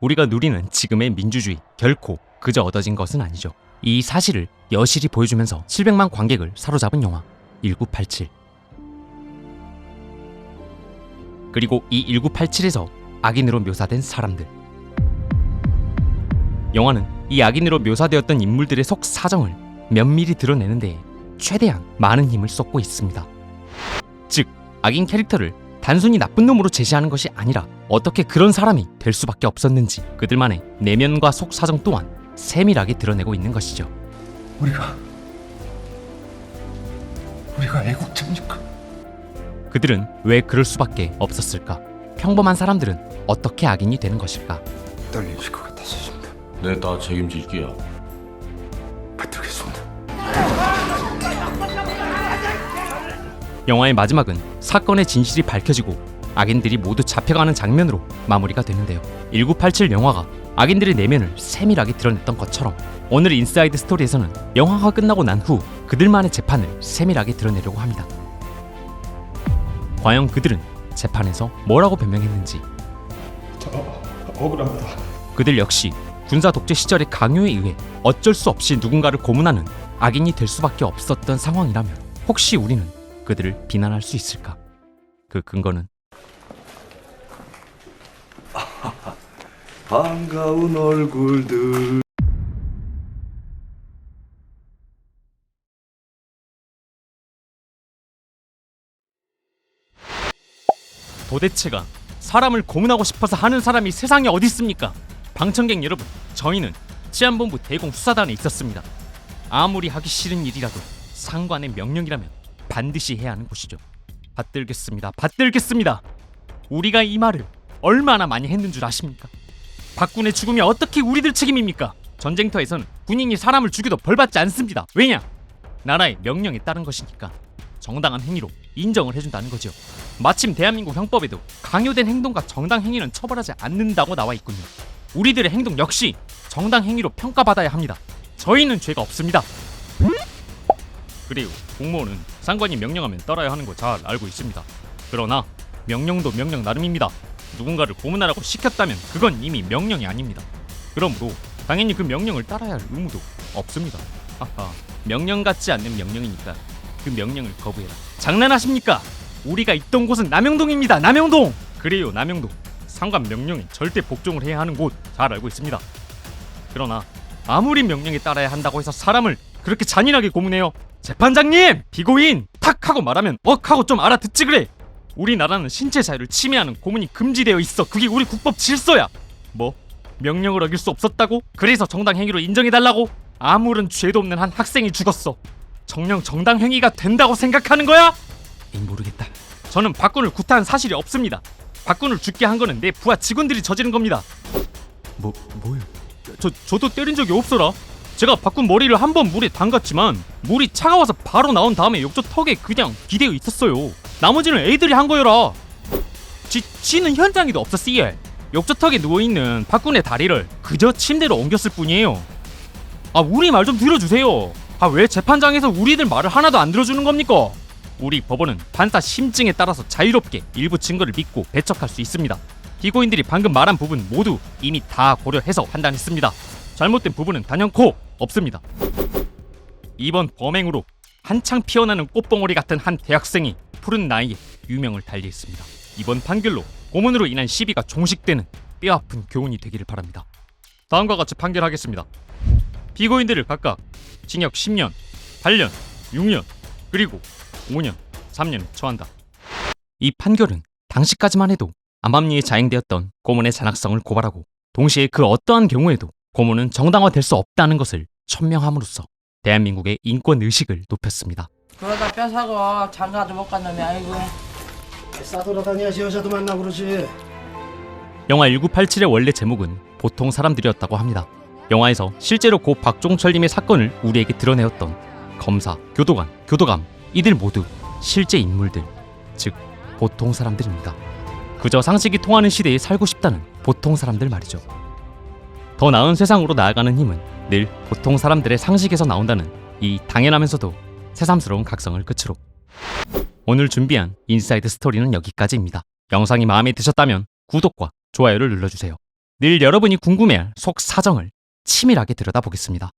우리가 누리는 지금의 민주주의 결코 그저 얻어진 것은 아니죠. 이 사실을 여실히 보여주면서 700만 관객을 사로잡은 영화 1987. 그리고 이 1987에서 악인으로 묘사된 사람들. 영화는 이 악인으로 묘사되었던 인물들의 속 사정을 면밀히 드러내는 데 최대한 많은 힘을 쏟고 있습니다. 즉, 악인 캐릭터를 단순히 나쁜 놈으로 제시하는 것이 아니라 어떻게 그런 사람이 될 수밖에 없었는지 그들만의 내면과 속 사정 또한 세밀하게 드러내고 있는 것이죠. 우리가 애국자입니까? 그들은 왜 그럴 수밖에 없었을까? 평범한 사람들은 어떻게 악인이 되는 것일까? 떨리실 것 같았습니다. 내 다 책임질게요. 받들겠습니다. 영화의 마지막은 사건의 진실이 밝혀지고 악인들이 모두 잡혀가는 장면으로 마무리가 되는데요. 1987 영화가 악인들의 내면을 세밀하게 드러냈던 것처럼 오늘 인사이드 스토리에서는 영화가 끝나고 난 후 그들만의 재판을 세밀하게 드러내려고 합니다. 과연 그들은 재판에서 뭐라고 변명했는지. 저 억울합니다. 그들 역시 군사 독재 시절의 강요에 의해 어쩔 수 없이 누군가를 고문하는 악인이 될 수밖에 없었던 상황이라면 혹시 우리는 그들을 비난할 수 있을까? 그 근거는 반가운 얼굴들. 도대체가 사람을 고문하고 싶어서 하는 사람이 세상에 어디 있습니까? 방청객 여러분, 저희는 치안본부 대공수사단에 있었습니다. 아무리 하기 싫은 일이라도 상관의 명령이라면 반드시 해야 하는 곳이죠. 받들겠습니다. 받들겠습니다. 우리가 이 말을 얼마나 많이 했는 줄 아십니까? 박군의 죽음이 어떻게 우리들 책임입니까? 전쟁터에서는 군인이 사람을 죽여도 벌받지 않습니다. 왜냐? 나라의 명령에 따른 것이니까. 정당한 행위로 인정을 해준다는 거죠. 마침 대한민국 형법에도 강요된 행동과 정당 행위는 처벌하지 않는다고 나와 있군요. 우리들의 행동 역시 정당 행위로 평가받아야 합니다. 저희는 죄가 없습니다. 그래요, 공무원은 상관이 명령하면 따라야 하는 거 잘 알고 있습니다. 그러나 명령도 명령 나름입니다. 누군가를 고문하라고 시켰다면 그건 이미 명령이 아닙니다. 그러므로 당연히 그 명령을 따라야 할 의무도 없습니다. 하하, 명령 같지 않는 명령이니까 그 명령을 거부해라. 장난하십니까? 우리가 있던 곳은 남영동입니다. 남영동! 그래요, 남영동. 상관 명령에 절대 복종을 해야 하는 곳 잘 알고 있습니다. 그러나 아무리 명령에 따라야 한다고 해서 사람을 그렇게 잔인하게 고문해요? 재판장님! 피고인! 탁 하고 말하면 억 하고 좀 알아듣지 그래! 우리나라는 신체 자유를 침해하는 고문이 금지되어 있어. 그게 우리 국법 질서야. 뭐? 명령을 어길 수 없었다고? 그래서 정당 행위로 인정해달라고? 아무런 죄도 없는 한 학생이 죽었어. 정령 정당 행위가 된다고 생각하는 거야? 모르겠다. 저는 박군을 구타한 사실이 없습니다. 박군을 죽게 한 거는 내 부하 직원들이 저지른 겁니다. 뭐요? 저도 때린 적이 없어라. 제가 박군 머리를 한 번 물에 담갔지만 물이 차가워서 바로 나온 다음에 욕조 턱에 그냥 기대어 있었어요. 나머지는 애들이 한 거여라. 지는 현장에도 없었어요. 욕조 턱에 누워있는 박군의 다리를 그저 침대로 옮겼을 뿐이에요. 우리 말 좀 들어주세요. 왜 재판장에서 우리들 말을 하나도 안 들어주는 겁니까? 우리 법원은 판사 심증에 따라서 자유롭게 일부 증거를 믿고 배척할 수 있습니다. 피고인들이 방금 말한 부분 모두 이미 다 고려해서 판단했습니다. 잘못된 부분은 단연코 없습니다. 이번 범행으로 한창 피어나는 꽃봉오리 같은 한 대학생이 푸른 나이에 유명을 달리했습니다. 이번 판결로 고문으로 인한 시비가 종식되는 뼈아픈 교훈이 되기를 바랍니다. 다음과 같이 판결하겠습니다. 피고인들을 각각 징역 10년, 8년, 6년, 그리고 5년, 3년에 처한다. 이 판결은 당시까지만 해도 암암리에 자행되었던 고문의 잔악성을 고발하고 동시에 그 어떠한 경우에도 고문은 정당화될 수 없다는 것을 천명함으로써 대한민국의 인권의식을 높였습니다. 그러다 뼈 사고 장가도 못 간 놈이 아이고. 싸돌아다녀야지 여자도 만나고 그러지. 영화 1987의 원래 제목은 보통 사람들이었다고 합니다. 영화에서 실제로 고 박종철님의 사건을 우리에게 드러내었던 검사, 교도관, 교도감 이들 모두 실제 인물들, 즉 보통 사람들입니다. 그저 상식이 통하는 시대에 살고 싶다는 보통 사람들 말이죠. 더 나은 세상으로 나아가는 힘은 늘 보통 사람들의 상식에서 나온다는 이 당연하면서도 새삼스러운 각성을 끝으로 오늘 준비한 인사이드 스토리는 여기까지입니다. 영상이 마음에 드셨다면 구독과 좋아요를 눌러주세요. 늘 여러분이 궁금해할 속 사정을 치밀하게 들여다보겠습니다.